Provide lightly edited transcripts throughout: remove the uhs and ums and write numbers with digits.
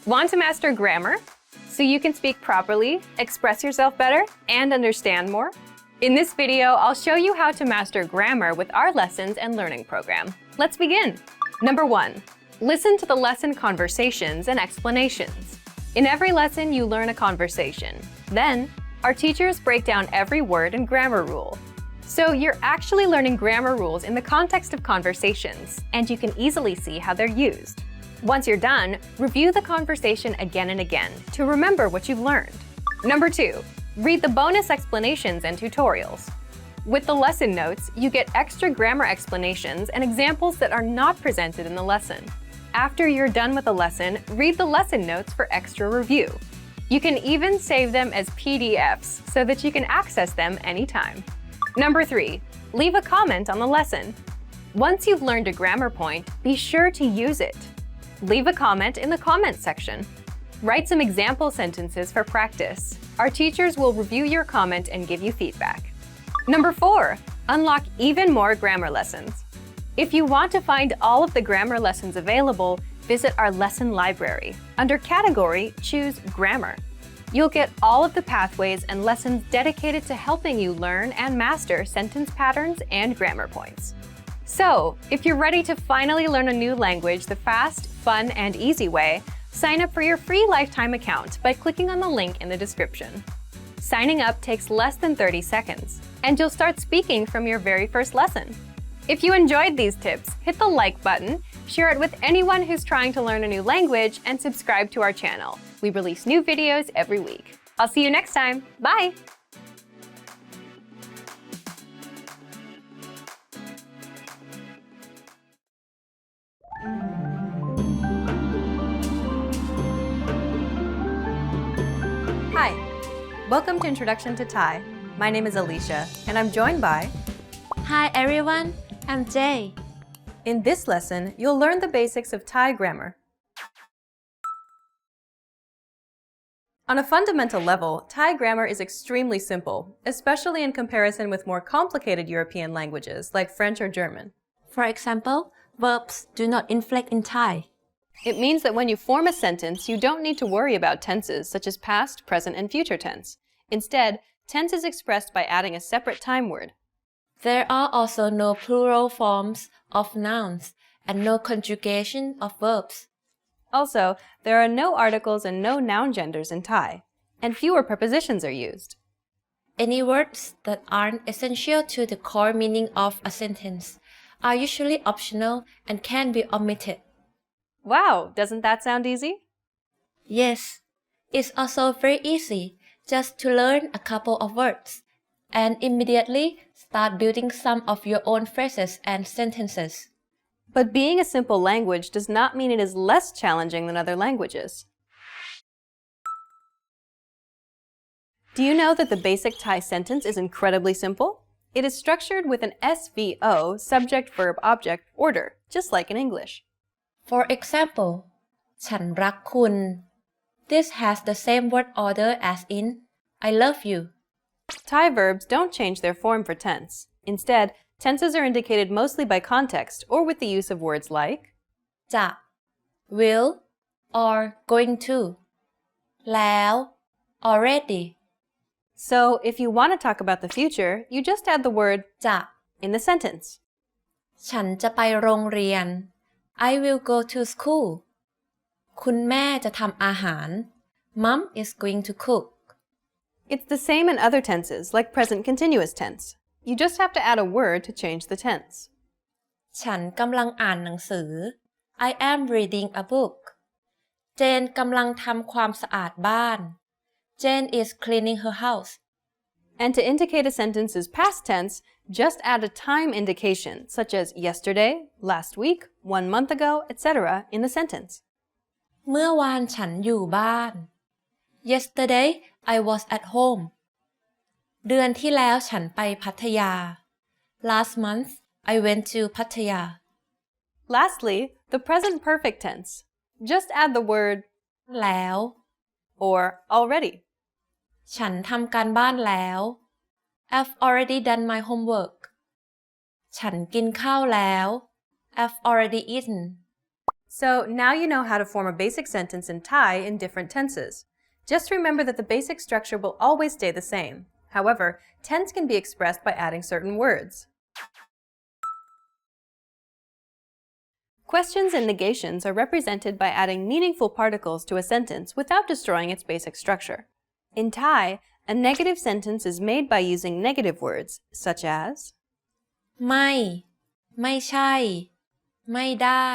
Want to master grammar so you can speak properly, express yourself better, and understand more? In this video, I'll show you how to master grammar with our lessons and learning program. Let's begin. Number 1. Listen to the lesson conversations and explanations. In every lesson, you learn a conversation. Then, our teachers break down every word and grammar rule. So you're actually learning grammar rules in the context of conversations, and you can easily see how they're used. Once you're done, review the conversation again and again to remember what you've learned. Number 2. Read the bonus explanations and tutorials. With the lesson notes, you get extra grammar explanations and examples that are not presented in the lesson. After you're done with the lesson, read the lesson notes for extra review. You can even save them as PDFs so that you can access them anytime. Number 3. Leave a comment on the lesson. Once you've learned a grammar point, be sure to use it. Leave a comment in the comments section. Write some example sentences for practice. Our teachers will review your comment and give you feedback. Number 4. Unlock even more grammar lessons. If you want to find all of the grammar lessons available, visit our lesson library. Under Category, choose Grammar. You'll get all of the pathways and lessons dedicated to helping you learn and master sentence patterns and grammar points. So, if you're ready to finally learn a new language the fast, fun, and easy way, sign up for your free lifetime account by clicking on the link in the description. Signing up takes less than 30 seconds, and you'll start speaking from your very first lesson. If you enjoyed these tips, hit the like button, share it with anyone who's trying to learn a new language, and subscribe to our channel. We release new videos every week. I'll see you next time. Bye! Hi, welcome to Introduction to Thai. My name is Alicia, and I'm joined by... Hi everyone, I'm Jay. In this lesson, you'll learn the basics of Thai grammar. On a fundamental level, Thai grammar is extremely simple, especially in comparison with more complicated European languages like French or German. For example, verbs do not inflect in Thai. It means that when you form a sentence, you don't need to worry about tenses such as past, present, and future tense. Instead, tense is expressed by adding a separate time word. There are also no plural forms of nouns and no conjugation of verbs. Also, there are no articles and no noun genders in Thai, and fewer prepositions are used. Any words that aren't essential to the core meaning of a sentence are usually optional and can be omitted. Wow, doesn't that sound easy? Yes, it's also very easy just to learn a couple of words and immediately start building some of your own phrases and sentences. But being a simple language does not mean it is less challenging than other languages. Do you know that the basic Thai sentence is incredibly simple? It is structured with an SVO, subject, verb, object, order, just like in English. For example, ฉันรักคุณ This has the same word order as in I love you. Thai verbs don't change their form for tense. Instead, tenses are indicated mostly by context or with the use of words like จะ will or going to แล้ว already. So, if you want to talk about the future, you just add the word จะ in the sentence. ฉันจะไปโรงเรียน I will go to school. คุณแม่จะทำอาหาร Mom is going to cook. It's the same in other tenses, like present continuous tense. You just have to add a word to change the tense. ฉันกำลังอ่านหนังสือ I am reading a book. เจนกำลังทำความสะอาดบ้าน Jane is cleaning her house. And to indicate a sentence's past tense, just add a time indication, such as yesterday, last week, 1 month ago, etc. in the sentence. เมื่อวานฉันอยู่บ้าน Yesterday I was at home. เดือนที่แล้วฉันไปพัทยา Last month I went to Pattaya. Lastly, the present perfect tense. Just add the word แล้ว or already. ฉันทำการบ้านแล้ว I've already done my homework. ฉันกินข้าวแล้ว I've already eaten. So now you know how to form a basic sentence in Thai in different tenses. Just remember that the basic structure will always stay the same. However, tense can be expressed by adding certain words. Questions and negations are represented by adding meaningful particles to a sentence without destroying its basic structure. In Thai, a negative sentence is made by using negative words, such as ไม่ใช่ ไม่ได้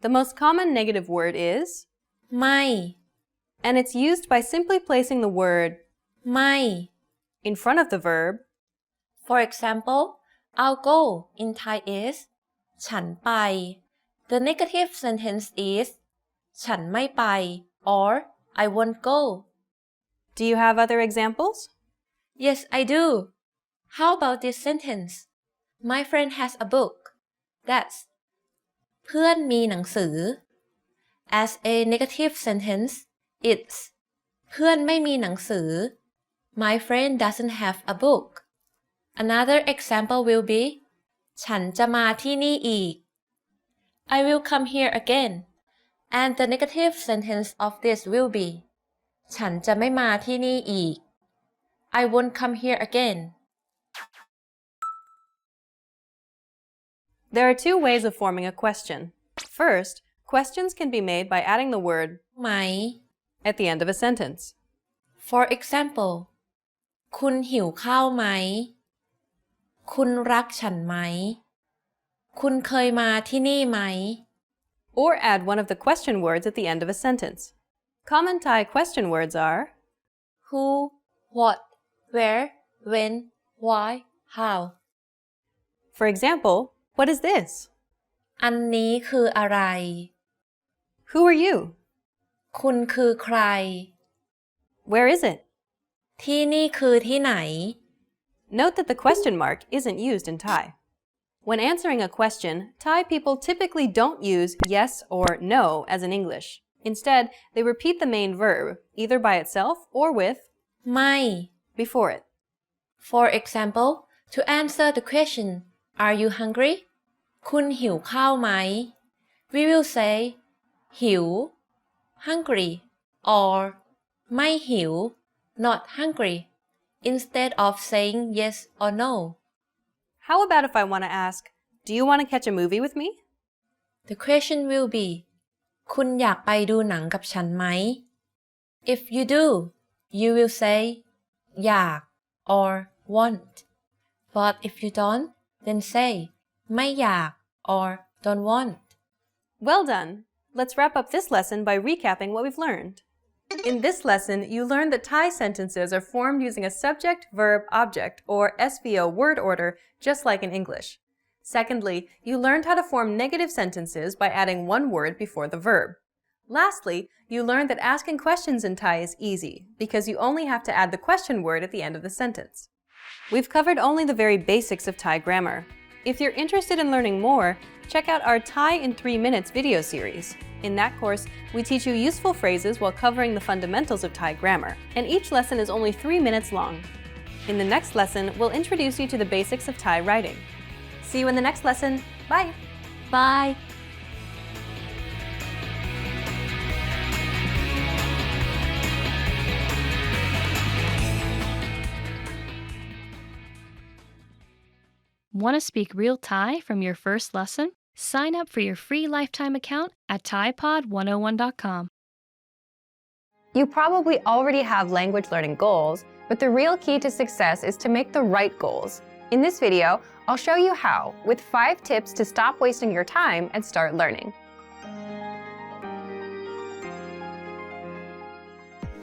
The most common negative word is ไม่ and it's used by simply placing the word ไม่ in front of the verb. For example, I'll go in Thai is ฉันไป The negative sentence is ฉันไม่ไป or I won't go. Do you have other examples? Yes, I do. How about this sentence? My friend has a book. That's เพื่อนมีหนังสือ As a negative sentence, it's เพื่อนไม่มีหนังสือ My friend doesn't have a book. Another example will be ฉันจะมาที่นี่อีก I will come here again. And the negative sentence of this will be ฉันจะไม่มาที่นี่อีก I won't come here again. There are two ways of forming a question. First, questions can be made by adding the word ไหม at the end of a sentence. For example คุณหิวข้าวไหม คุณรักฉันไหม คุณเคยมาที่นี่ไหม Or add one of the question words at the end of a sentence. Common Thai question words are Who, what, where, when, why, how. For example, what is this? อันนี้คืออะไร Who are you? คุณคือใคร Where is it? ที่นี่คือที่ไหน Note that the question mark isn't used in Thai. When answering a question, Thai people typically don't use yes or no as in English. Instead, they repeat the main verb, either by itself or with ไม่ before it. For example, to answer the question, Are you hungry? คุณหิวข้าวไหม We will say หิว hungry or ไม่หิว not hungry instead of saying yes or no. How about if I want to ask, do you want to catch a movie with me? The question will be คุณอยากไปดูหนังกับฉันไหม If you do, you will say อยาก or want. But if you don't, then say ไม่อยาก or don't want. Well done! Let's wrap up this lesson by recapping what we've learned. In this lesson, you learned that Thai sentences are formed using a subject, verb, object, or SVO word order, just like in English. Secondly, you learned how to form negative sentences by adding one word before the verb. Lastly, you learned that asking questions in Thai is easy, because you only have to add the question word at the end of the sentence. We've covered only the very basics of Thai grammar. If you're interested in learning more, check out our Thai in 3 minutes video series. In that course, we teach you useful phrases while covering the fundamentals of Thai grammar, and each lesson is only 3 minutes long. In the next lesson, we'll introduce you to the basics of Thai writing. See you in the next lesson. Bye! Bye! Want to speak real Thai from your first lesson? Sign up for your free lifetime account at ThaiPod101.com. You probably already have language learning goals, but the real key to success is to make the right goals. In this video, I'll show you how, with 5 tips to stop wasting your time and start learning.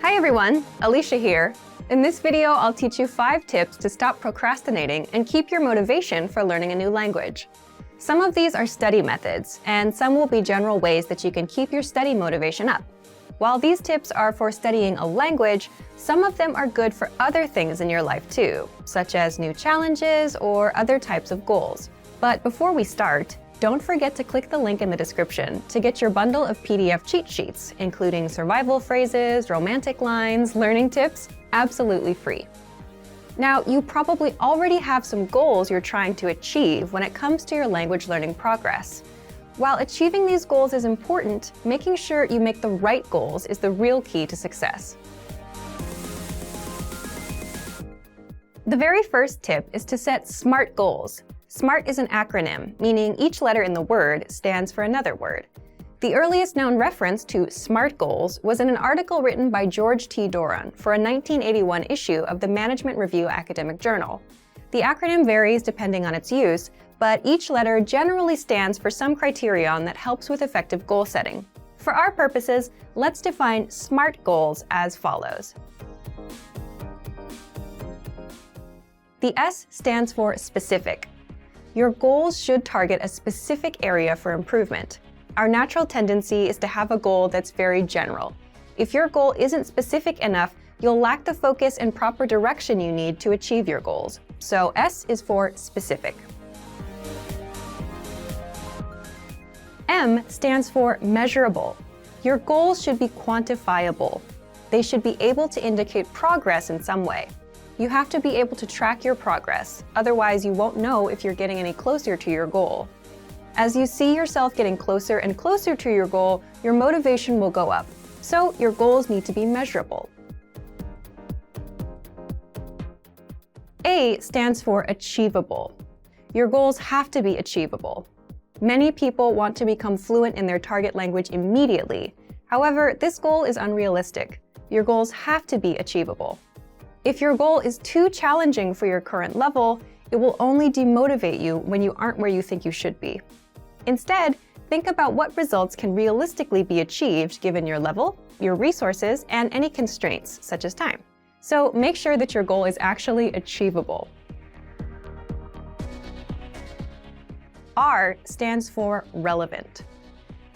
Hi everyone, Alicia here. In this video, I'll teach you 5 tips to stop procrastinating and keep your motivation for learning a new language. Some of these are study methods, and some will be general ways that you can keep your study motivation up. While these tips are for studying a language, some of them are good for other things in your life too, such as new challenges or other types of goals. But before we start, don't forget to click the link in the description to get your bundle of PDF cheat sheets, including survival phrases, romantic lines, learning tips, absolutely free. Now, you probably already have some goals you're trying to achieve when it comes to your language learning progress. While achieving these goals is important, making sure you make the right goals is the real key to success. The very first tip is to set SMART goals. SMART is an acronym, meaning each letter in the word stands for another word. The earliest known reference to SMART goals was in an article written by George T. Doran for a 1981 issue of the Management Review Academic Journal. The acronym varies depending on its use, but each letter generally stands for some criterion that helps with effective goal setting. For our purposes, let's define SMART goals as follows. The S stands for specific. Your goals should target a specific area for improvement. Our natural tendency is to have a goal that's very general. If your goal isn't specific enough, you'll lack the focus and proper direction you need to achieve your goals. So S is for specific. M stands for measurable. Your goals should be quantifiable. They should be able to indicate progress in some way. You have to be able to track your progress, otherwise you won't know if you're getting any closer to your goal. As you see yourself getting closer and closer to your goal, your motivation will go up. So your goals need to be measurable. A stands for achievable. Your goals have to be achievable. Many people want to become fluent in their target language immediately. However, this goal is unrealistic. Your goals have to be achievable. If your goal is too challenging for your current level, it will only demotivate you when you aren't where you think you should be. Instead, think about what results can realistically be achieved given your level, your resources, and any constraints, such as time. So make sure that your goal is actually achievable. R stands for relevant.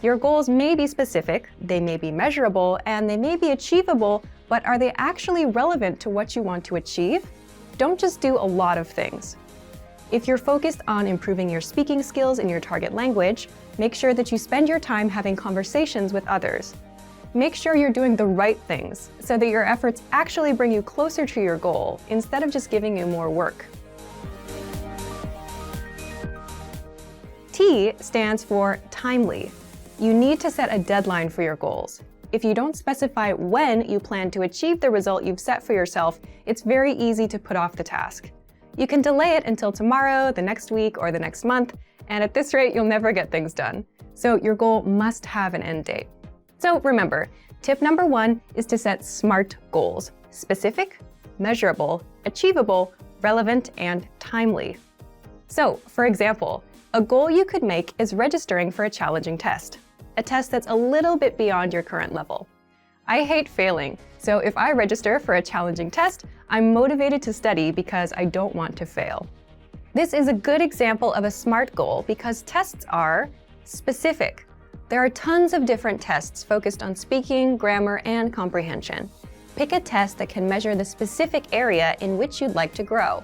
Your goals may be specific, they may be measurable, and they may be achievable, but are they actually relevant to what you want to achieve? Don't just do a lot of things. If you're focused on improving your speaking skills in your target language, make sure that you spend your time having conversations with others. Make sure you're doing the right things so that your efforts actually bring you closer to your goal instead of just giving you more work. T stands for timely. You need to set a deadline for your goals. If you don't specify when you plan to achieve the result you've set for yourself, it's very easy to put off the task. You can delay it until tomorrow, the next week, or the next month, and at this rate, you'll never get things done. So your goal must have an end date. So remember, tip number 1 is to set SMART goals: specific, measurable, achievable, relevant, and timely. So, for example, a goal you could make is registering for a challenging test, a test that's a little bit beyond your current level. I hate failing, so if I register for a challenging test, I'm motivated to study because I don't want to fail. This is a good example of a SMART goal because tests are specific. There are tons of different tests focused on speaking, grammar, and comprehension. Pick a test that can measure the specific area in which you'd like to grow.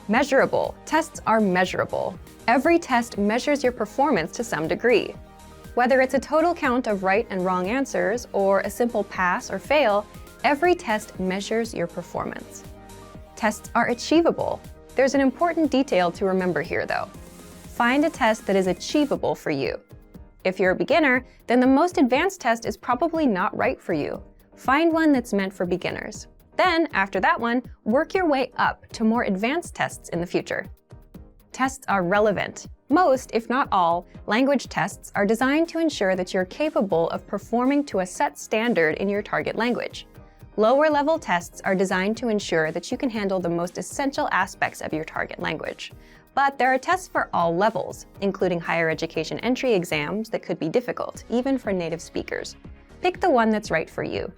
Measurable. Tests are measurable. Every test measures your performance to some degree. Whether it's a total count of right and wrong answers or a simple pass or fail, every test measures your performance. Tests are achievable. There's an important detail to remember here, though. Find a test that is achievable for you. If you're a beginner, then the most advanced test is probably not right for you. Find one that's meant for beginners. Then, after that one, work your way up to more advanced tests in the future. Tests are relevant. Most, if not all, language tests are designed to ensure that you're capable of performing to a set standard in your target language. Lower-level tests are designed to ensure that you can handle the most essential aspects of your target language. But there are tests for all levels, including higher education entry exams that could be difficult, even for native speakers. Pick the one that's right for you.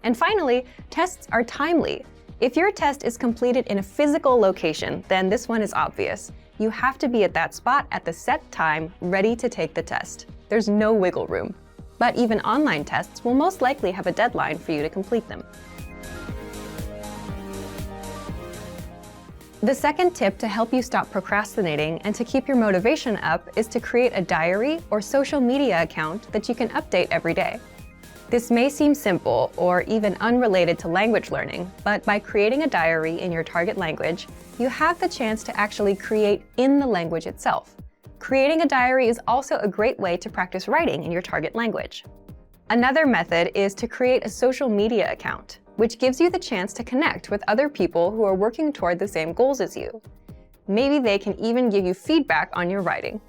And finally, tests are timely. If your test is completed in a physical location, then this one is obvious. You have to be at that spot at the set time, ready to take the test. There's no wiggle room. But even online tests will most likely have a deadline for you to complete them. The second tip to help you stop procrastinating and to keep your motivation up is to create a diary or social media account that you can update every day. This may seem simple or even unrelated to language learning, but by creating a diary in your target language, you have the chance to actually create in the language itself. Creating a diary is also a great way to practice writing in your target language. Another method is to create a social media account, which gives you the chance to connect with other people who are working toward the same goals as you. Maybe they can even give you feedback on your writing.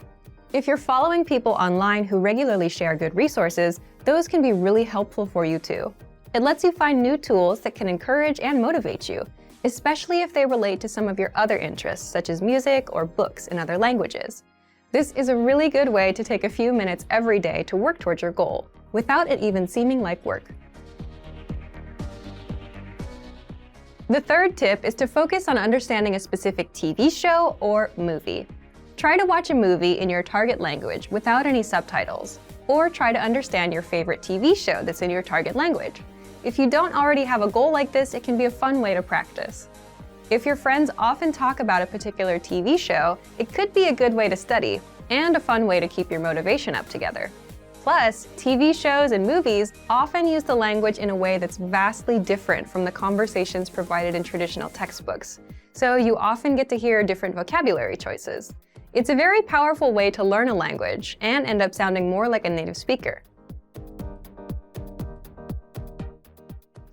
If you're following people online who regularly share good resources, those can be really helpful for you too. It lets you find new tools that can encourage and motivate you, especially if they relate to some of your other interests, such as music or books in other languages. This is a really good way to take a few minutes every day to work towards your goal, without it even seeming like work. The third tip is to focus on understanding a specific TV show or movie. Try to watch a movie in your target language without any subtitles, or try to understand your favorite TV show that's in your target language. If you don't already have a goal like this, it can be a fun way to practice. If your friends often talk about a particular TV show, it could be a good way to study, and a fun way to keep your motivation up together. Plus, TV shows and movies often use the language in a way that's vastly different from the conversations provided in traditional textbooks, so you often get to hear different vocabulary choices. It's a very powerful way to learn a language and end up sounding more like a native speaker.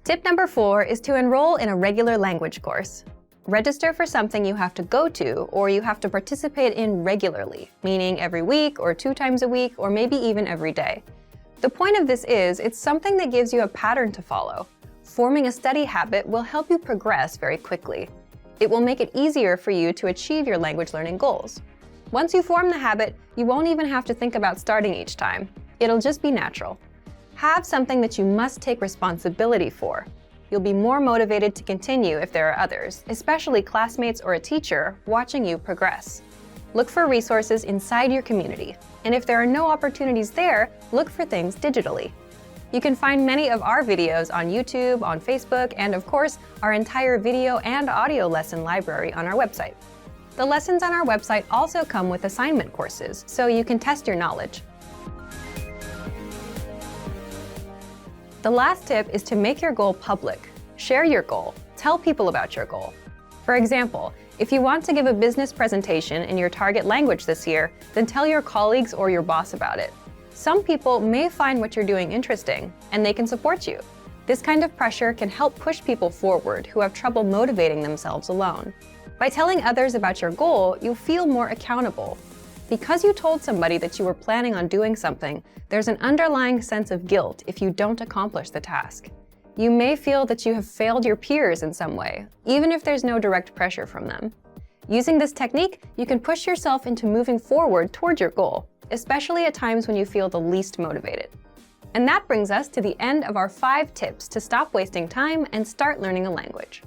Tip number 4 is to enroll in a regular language course. Register for something you have to go to or you have to participate in regularly, meaning every week or 2 times a week or maybe even every day. The point of this is it's something that gives you a pattern to follow. Forming a study habit will help you progress very quickly. It will make it easier for you to achieve your language learning goals. Once you form the habit, you won't even have to think about starting each time. It'll just be natural. Have something that you must take responsibility for. You'll be more motivated to continue if there are others, especially classmates or a teacher, watching you progress. Look for resources inside your community, and if there are no opportunities there, look for things digitally. You can find many of our videos on YouTube, on Facebook, and of course, our entire video and audio lesson library on our website. The lessons on our website also come with assignment courses, so you can test your knowledge. The last tip is to make your goal public. Share your goal. Tell people about your goal. For example, if you want to give a business presentation in your target language this year, then tell your colleagues or your boss about it. Some people may find what you're doing interesting, and they can support you. This kind of pressure can help push people forward who have trouble motivating themselves alone. By telling others about your goal, you'll feel more accountable. Because you told somebody that you were planning on doing something, there's an underlying sense of guilt if you don't accomplish the task. You may feel that you have failed your peers in some way, even if there's no direct pressure from them. Using this technique, you can push yourself into moving forward toward your goal, especially at times when you feel the least motivated. And that brings us to the end of our 5 tips to stop wasting time and start learning a language.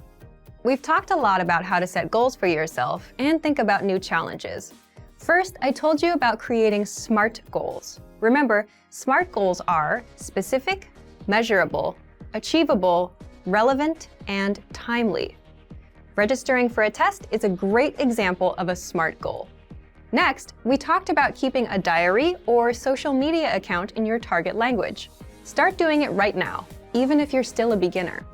We've talked a lot about how to set goals for yourself and think about new challenges. First, I told you about creating SMART goals. Remember, SMART goals are specific, measurable, achievable, relevant, and timely. Registering for a test is a great example of a SMART goal. Next, we talked about keeping a diary or social media account in your target language. Start doing it right now, even if you're still a beginner.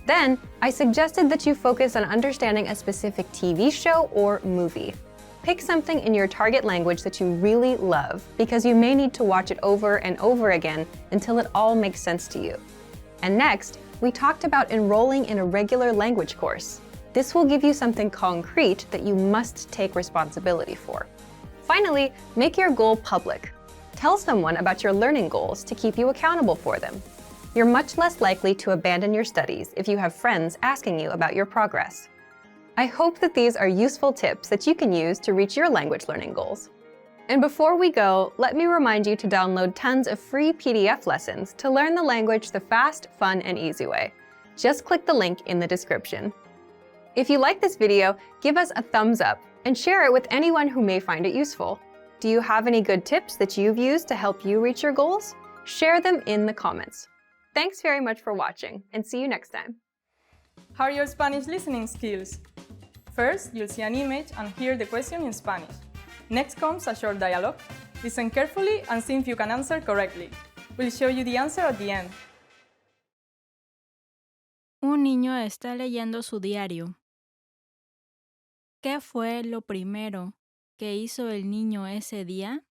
Then, I suggested that you focus on understanding a specific TV show or movie. Pick something in your target language that you really love, because you may need to watch it over and over again until it all makes sense to you. And next, we talked about enrolling in a regular language course. This will give you something concrete that you must take responsibility for. Finally, make your goal public. Tell someone about your learning goals to keep you accountable for them. You're much less likely to abandon your studies if you have friends asking you about your progress. I hope that these are useful tips that you can use to reach your language learning goals. And before we go, let me remind you to download tons of free PDF lessons to learn the language the fast, fun, and easy way. Just click the link in the description. If you like this video, give us a thumbs up and share it with anyone who may find it useful. Do you have any good tips that you've used to help you reach your goals? Share them in the comments. Thanks very much for watching, and see you next time. How are your Spanish listening skills? First, you'll see an image and hear the question in Spanish. Next comes a short dialogue. Listen carefully and see if you can answer correctly. We'll show you the answer at the end. Un niño está leyendo su diario. ¿Qué fue lo primero ¿Qué hizo el niño ese día?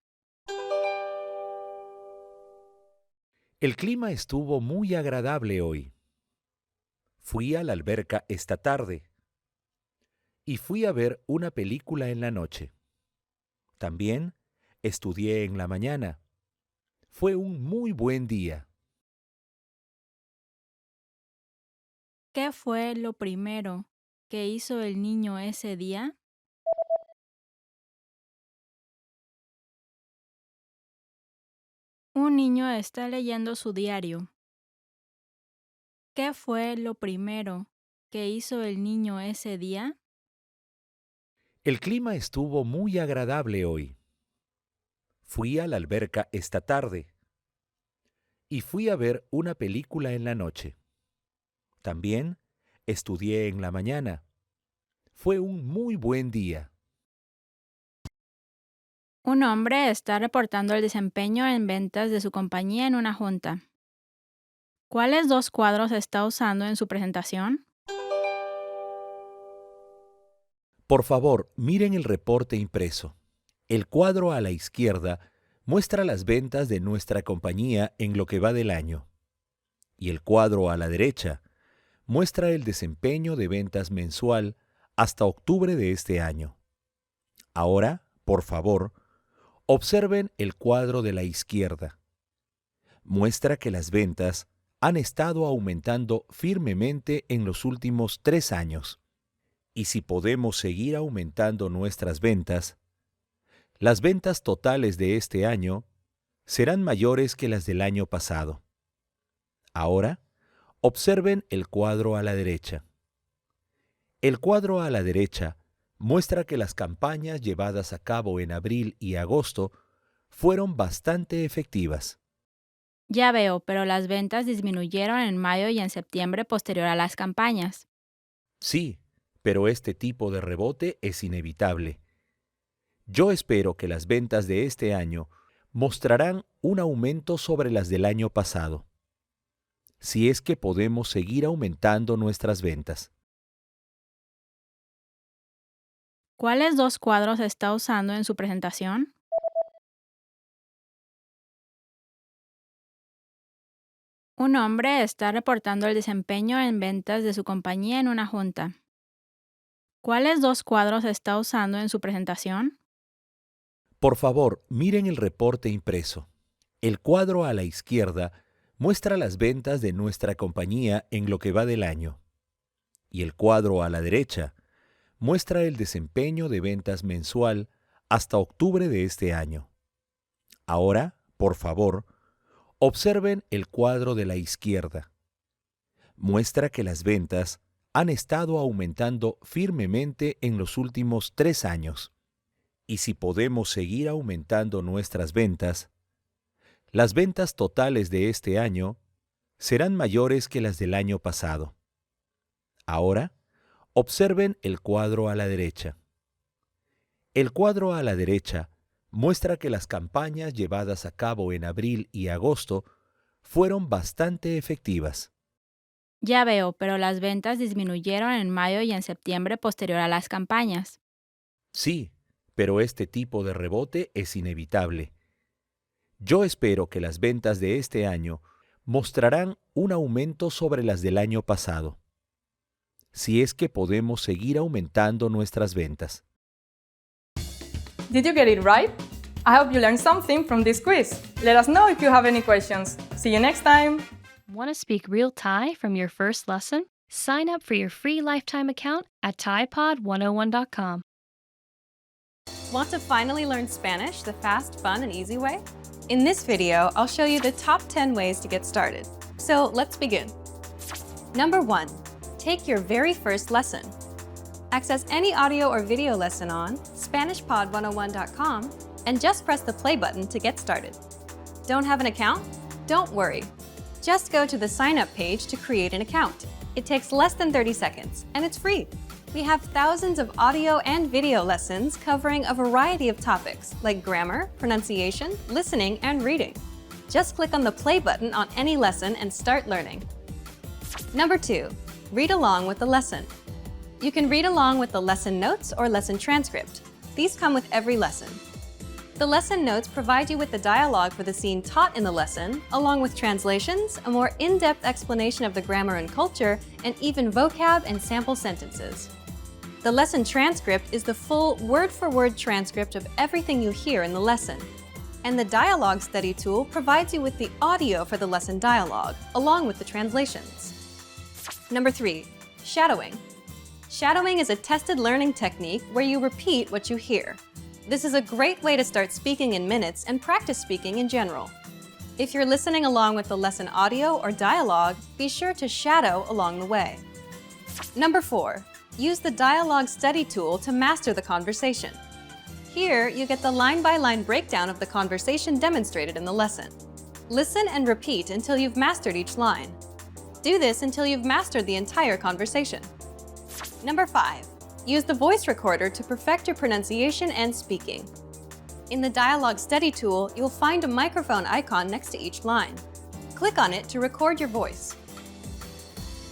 El clima estuvo muy agradable hoy. Fui a la alberca esta tarde y fui a ver una película en la noche. También estudié en la mañana. Fue un muy buen día. ¿Qué fue lo primero que hizo el niño ese día? Un niño está leyendo su diario. ¿Qué fue lo primero que hizo el niño ese día? El clima estuvo muy agradable hoy. Fui a la alberca esta tarde y fui a ver una película en la noche. También estudié en la mañana. Fue un muy buen día. Un hombre está reportando el desempeño en ventas de su compañía en una junta. ¿Cuáles dos cuadros está usando en su presentación? Por favor, miren el reporte impreso. El cuadro a la izquierda muestra las ventas de nuestra compañía en lo que va del año. Y el cuadro a la derecha muestra el desempeño de ventas mensual hasta octubre de este año. Ahora, por favor, observen el cuadro de la izquierda. Muestra que las ventas han estado aumentando firmemente en los últimos 3 años. Y si podemos seguir aumentando nuestras ventas, las ventas totales de este año serán mayores que las del año pasado. Ahora, observen el cuadro a la derecha. El cuadro a la derecha muestra que las campañas llevadas a cabo en abril y agosto fueron bastante efectivas. Ya veo, pero las ventas disminuyeron en mayo y en septiembre posterior a las campañas. Sí, pero este tipo de rebote es inevitable. Yo espero que las ventas de este año mostrarán un aumento sobre las del año pasado, si es que podemos seguir aumentando nuestras ventas. ¿Cuáles dos cuadros está usando en su presentación? Un hombre está reportando el desempeño en ventas de su compañía en una junta. ¿Cuáles dos cuadros está usando en su presentación? Por favor, miren el reporte impreso. El cuadro a la izquierda muestra las ventas de nuestra compañía en lo que va del año. Y el cuadro a la derecha muestra el desempeño de ventas mensual hasta octubre de este año. Ahora, por favor, observen el cuadro de la izquierda. Muestra que las ventas han estado aumentando firmemente en los últimos 3 años. Y si podemos seguir aumentando nuestras ventas, las ventas totales de este año serán mayores que las del año pasado. Ahora, observen el cuadro a la derecha. El cuadro a la derecha muestra que las campañas llevadas a cabo en abril y agosto fueron bastante efectivas. Ya veo, pero las ventas disminuyeron en mayo y en septiembre posterior a las campañas. Sí, pero este tipo de rebote es inevitable. Yo espero que las ventas de este año mostrarán un aumento sobre las del año pasado, si es que podemos seguir aumentando nuestras ventas. Did you get it right? I hope you learned something from this quiz. Let us know if you have any questions. See you next time! Want to speak real Thai from your first lesson? Sign up for your free lifetime account at ThaiPod101.com. Want to finally learn Spanish the fast, fun, and easy way? In this video, I'll show you the top 10 ways to get started. So let's begin. Number 1. Take your very first lesson. Access any audio or video lesson on SpanishPod101.com and just press the play button to get started. Don't have an account? Don't worry. Just go to the sign up page to create an account. It takes less than 30 seconds and it's free. We have thousands of audio and video lessons covering a variety of topics like grammar, pronunciation, listening, and reading. Just click on the play button on any lesson and start learning. Number 2. Read along with the lesson. You can read along with the lesson notes or lesson transcript. These come with every lesson. The lesson notes provide you with the dialogue for the scene taught in the lesson, along with translations, a more in-depth explanation of the grammar and culture, and even vocab and sample sentences. The lesson transcript is the full word-for-word transcript of everything you hear in the lesson. And the Dialogue Study tool provides you with the audio for the lesson dialogue, along with the translations. Number 3, shadowing. Shadowing is a tested learning technique where you repeat what you hear. This is a great way to start speaking in minutes and practice speaking in general. If you're listening along with the lesson audio or dialogue, be sure to shadow along the way. Number 4, use the Dialogue Study tool to master the conversation. Here, you get the line-by-line breakdown of the conversation demonstrated in the lesson. Listen and repeat until you've mastered each line. Do this until you've mastered the entire conversation. Number 5, use the voice recorder to perfect your pronunciation and speaking. In the Dialogue Study tool, you'll find a microphone icon next to each line. Click on it to record your voice.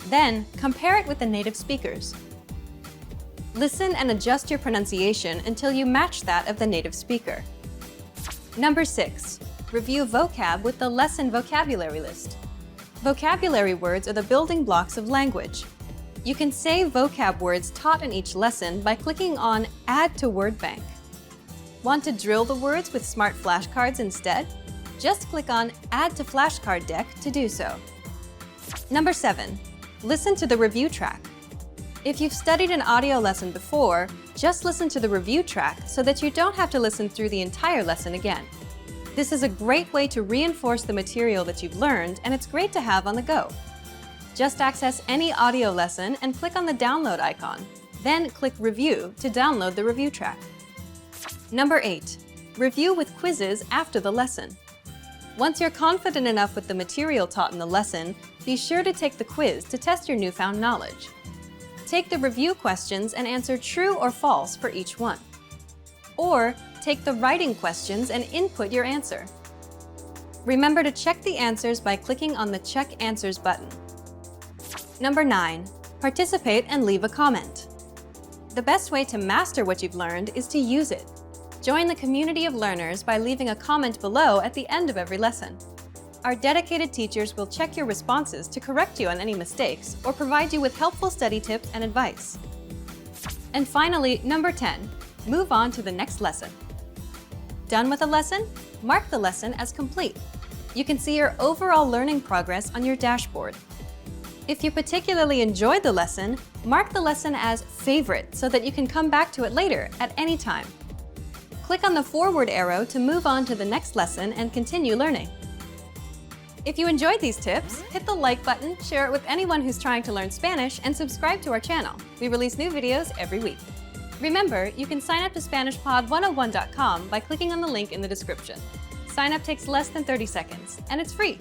Then, compare it with the native speakers. Listen and adjust your pronunciation until you match that of the native speaker. Number 6, review vocab with the lesson vocabulary list. Vocabulary words are the building blocks of language. You can save vocab words taught in each lesson by clicking on Add to Word Bank. Want to drill the words with smart flashcards instead? Just click on Add to Flashcard Deck to do so. Number 7, listen to the review track. If you've studied an audio lesson before, just listen to the review track so that you don't have to listen through the entire lesson again. This is a great way to reinforce the material that you've learned, and it's great to have on the go. Just access any audio lesson and click on the download icon. Then click Review to download the review track. Number 8, review with quizzes after the lesson. Once you're confident enough with the material taught in the lesson, be sure to take the quiz to test your newfound knowledge. Take the review questions and answer true or false for each one. Or take the writing questions and input your answer. Remember to check the answers by clicking on the Check Answers button. Number 9, participate and leave a comment. The best way to master what you've learned is to use it. Join the community of learners by leaving a comment below at the end of every lesson. Our dedicated teachers will check your responses to correct you on any mistakes or provide you with helpful study tips and advice. And finally, number 10, move on to the next lesson. Done with a lesson? Mark the lesson as complete. You can see your overall learning progress on your dashboard. If you particularly enjoyed the lesson, mark the lesson as favorite so that you can come back to it later at any time. Click on the forward arrow to move on to the next lesson and continue learning. If you enjoyed these tips, hit the like button, share it with anyone who's trying to learn Spanish, and subscribe to our channel. We release new videos every week. Remember, you can sign up to SpanishPod101.com by clicking on the link in the description. Sign up takes less than 30 seconds, and it's free.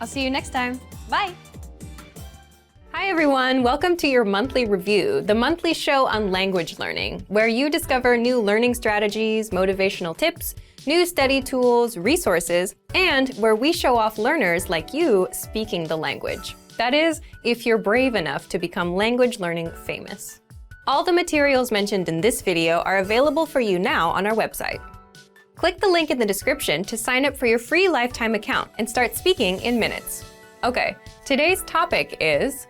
I'll see you next time. Bye! Hi everyone, welcome to your monthly review, the monthly show on language learning, where you discover new learning strategies, motivational tips, new study tools, resources, and where we show off learners like you speaking the language. That is, if you're brave enough to become language learning famous. All the materials mentioned in this video are available for you now on our website. Click the link in the description to sign up for your free lifetime account and start speaking in minutes. Okay, today's topic is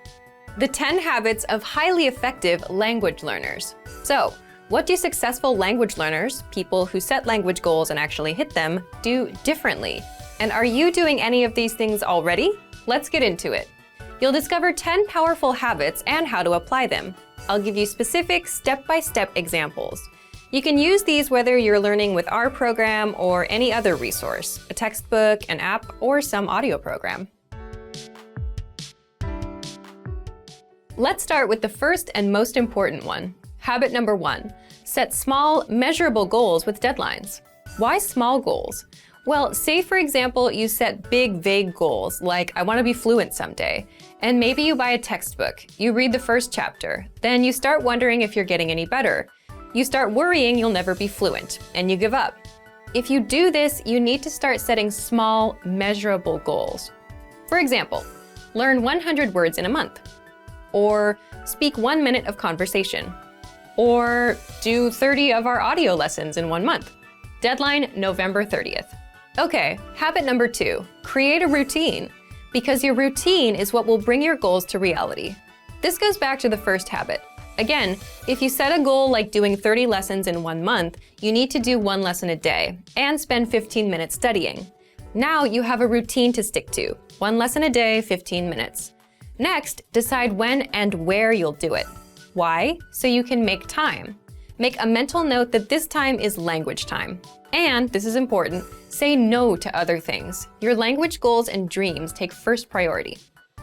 the 10 habits of highly effective language learners. So, what do successful language learners, people who set language goals and actually hit them, do differently? And are you doing any of these things already? Let's get into it. You'll discover 10 powerful habits and how to apply them. I'll give you specific step-by-step examples. You can use these whether you're learning with our program or any other resource, a textbook, an app, or some audio program. Let's start with the first and most important one. Habit number 1, set small, measurable goals with deadlines. Why small goals? Well, say for example, you set big, vague goals, like I want to be fluent someday, and maybe you buy a textbook, you read the first chapter, then you start wondering if you're getting any better. You start worrying you'll never be fluent, and you give up. If you do this, you need to start setting small, measurable goals. For example, learn 100 words in a month, or speak 1 minute of conversation, Or do 30 of our audio lessons in 1 month. Deadline, November 30th. Okay, habit number 2, create a routine, because your routine is what will bring your goals to reality. This goes back to the first habit. Again, if you set a goal like doing 30 lessons in 1 month, you need to do 1 lesson a day and spend 15 minutes studying. Now you have a routine to stick to, 1 lesson a day, 15 minutes. Next, decide when and where you'll do it. Why? So you can make time. Make a mental note that this time is language time. And, this is important, say no to other things. Your language goals and dreams take first priority.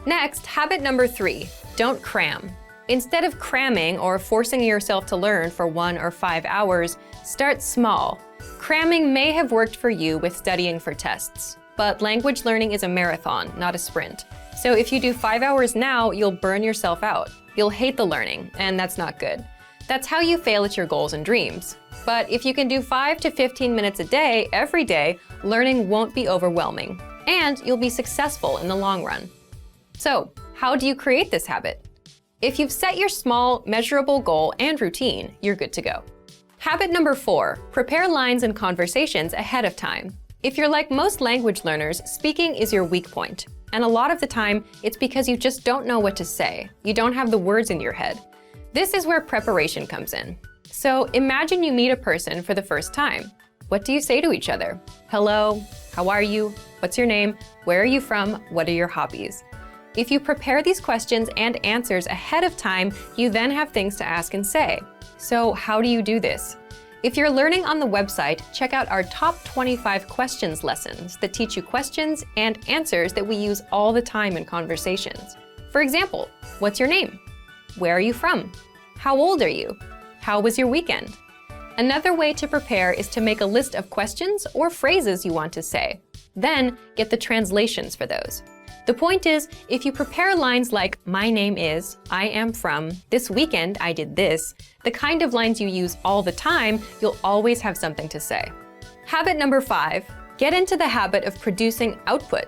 Next, habit number 3, don't cram. Instead of cramming or forcing yourself to learn for 1 or 5 hours, start small. Cramming may have worked for you with studying for tests, but language learning is a marathon, not a sprint. So if you do 5 hours now, you'll burn yourself out. You'll hate the learning, and that's not good. That's how you fail at your goals and dreams. But if you can do 5 to 15 minutes a day, every day, learning won't be overwhelming, and you'll be successful in the long run. So, how do you create this habit? If you've set your small, measurable goal and routine, you're good to go. Habit number 4, prepare lines and conversations ahead of time. If you're like most language learners, speaking is your weak point. And a lot of the time, it's because you just don't know what to say. You don't have the words in your head. This is where preparation comes in. So imagine you meet a person for the first time. What do you say to each other? Hello, how are you? What's your name? Where are you from? What are your hobbies? If you prepare these questions and answers ahead of time, you then have things to ask and say. So how do you do this? If you're learning on the website, check out our top 25 questions lessons that teach you questions and answers that we use all the time in conversations. For example, what's your name? Where are you from? How old are you? How was your weekend? Another way to prepare is to make a list of questions or phrases you want to say. Then get the translations for those. The point is, if you prepare lines like, my name is, I am from, this weekend I did this, the kind of lines you use all the time, you'll always have something to say. Habit number 5, get into the habit of producing output.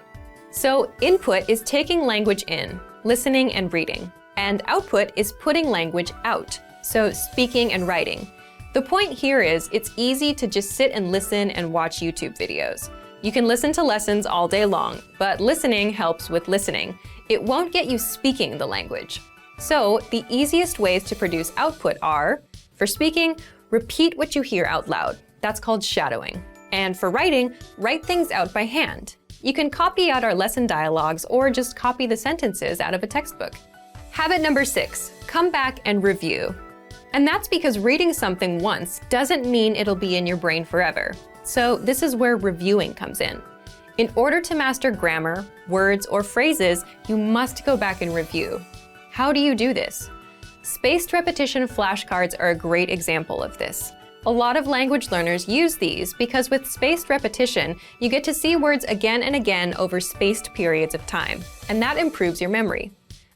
So input is taking language in, listening and reading, and output is putting language out, so speaking and writing. The point here is, it's easy to just sit and listen and watch YouTube videos. You can listen to lessons all day long, but listening helps with listening. It won't get you speaking the language. So the easiest ways to produce output are, for speaking, repeat what you hear out loud. That's called shadowing. And for writing, write things out by hand. You can copy out our lesson dialogues or just copy the sentences out of a textbook. Habit number 6, come back and review. And that's because reading something once doesn't mean it'll be in your brain forever. So this is where reviewing comes in. In order to master grammar, words, or phrases, you must go back and review. How do you do this? Spaced repetition flashcards are a great example of this. A lot of language learners use these because with spaced repetition, you get to see words again and again over spaced periods of time, and that improves your memory.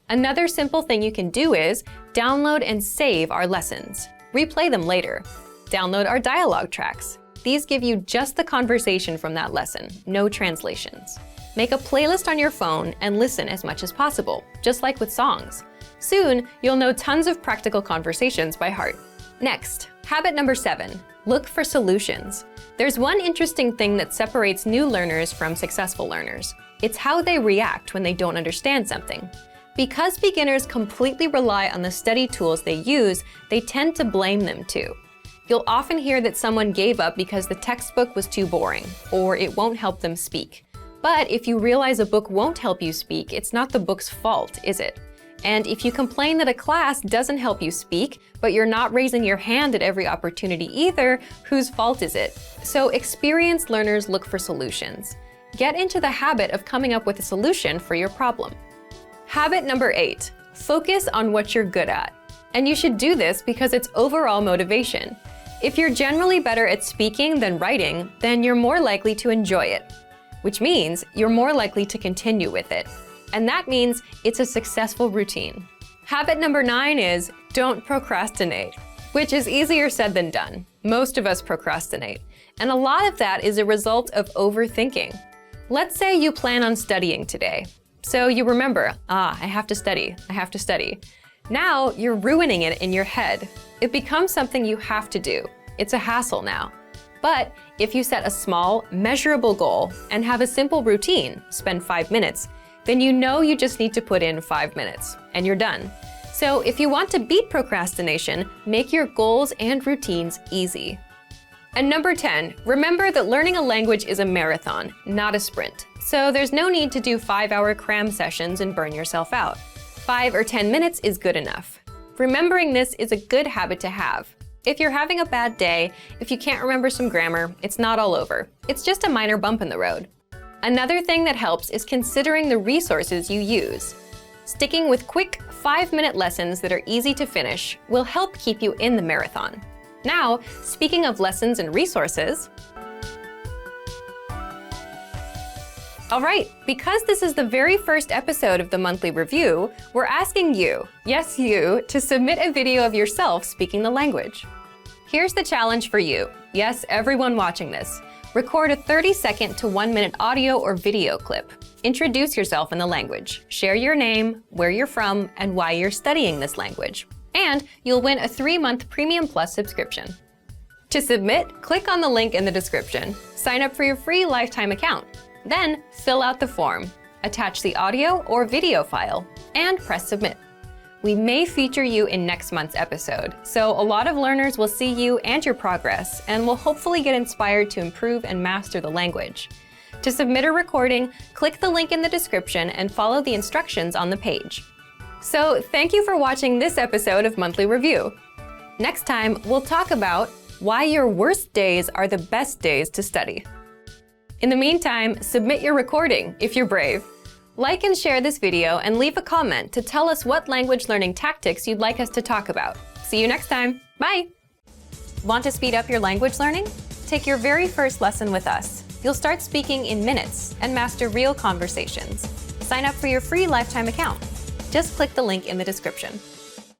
Another simple thing you can do is download and save our lessons. Replay them later. Download our dialogue tracks. These give you just the conversation from that lesson, no translations. Make a playlist on your phone and listen as much as possible, just like with songs. Soon, you'll know tons of practical conversations by heart. Next, habit number 7, look for solutions. There's one interesting thing that separates new learners from successful learners. It's how they react when they don't understand something. Because beginners completely rely on the study tools they use, they tend to blame them too. You'll often hear that someone gave up because the textbook was too boring, or it won't help them speak. But if you realize a book won't help you speak, it's not the book's fault, is it? And if you complain that a class doesn't help you speak, but you're not raising your hand at every opportunity either, whose fault is it? So experienced learners look for solutions. Get into the habit of coming up with a solution for your problem. Habit number 8, focus on what you're good at. And you should do this because it's overall motivation. If you're generally better at speaking than writing, then you're more likely to enjoy it, which means you're more likely to continue with it. And that means it's a successful routine. Habit number 9 is don't procrastinate, which is easier said than done. Most of us procrastinate. And a lot of that is a result of overthinking. Let's say you plan on studying today. So you remember, I have to study. Now you're ruining it in your head. It becomes something you have to do. It's a hassle now. But if you set a small, measurable goal and have a simple routine, spend 5 minutes, then you know you just need to put in 5 minutes and you're done. So if you want to beat procrastination, make your goals and routines easy. And number 10, remember that learning a language is a marathon, not a sprint. So there's no need to do 5-hour cram sessions and burn yourself out. 5 or 10 minutes is good enough. Remembering this is a good habit to have. If you're having a bad day, if you can't remember some grammar, it's not all over. It's just a minor bump in the road. Another thing that helps is considering the resources you use. Sticking with quick 5-minute lessons that are easy to finish will help keep you in the marathon. Now, speaking of lessons and resources, all right, because this is the very first episode of the monthly review, we're asking you, yes you, to submit a video of yourself speaking the language. Here's the challenge for you. Yes, everyone watching this. Record a 30-second to 1-minute audio or video clip. Introduce yourself in the language. Share your name, where you're from, and why you're studying this language. And you'll win a 3-month Premium Plus subscription. To submit, click on the link in the description. Sign up for your free lifetime account. Then, fill out the form, attach the audio or video file, and press submit. We may feature you in next month's episode, so a lot of learners will see you and your progress, and will hopefully get inspired to improve and master the language. To submit a recording, click the link in the description and follow the instructions on the page. So, thank you for watching this episode of Monthly Review. Next time, we'll talk about why your worst days are the best days to study. In the meantime, submit your recording if you're brave. Like and share this video and leave a comment to tell us what language learning tactics you'd like us to talk about. See you next time. Bye! Want to speed up your language learning? Take your very first lesson with us. You'll start speaking in minutes and master real conversations. Sign up for your free lifetime account. Just click the link in the description.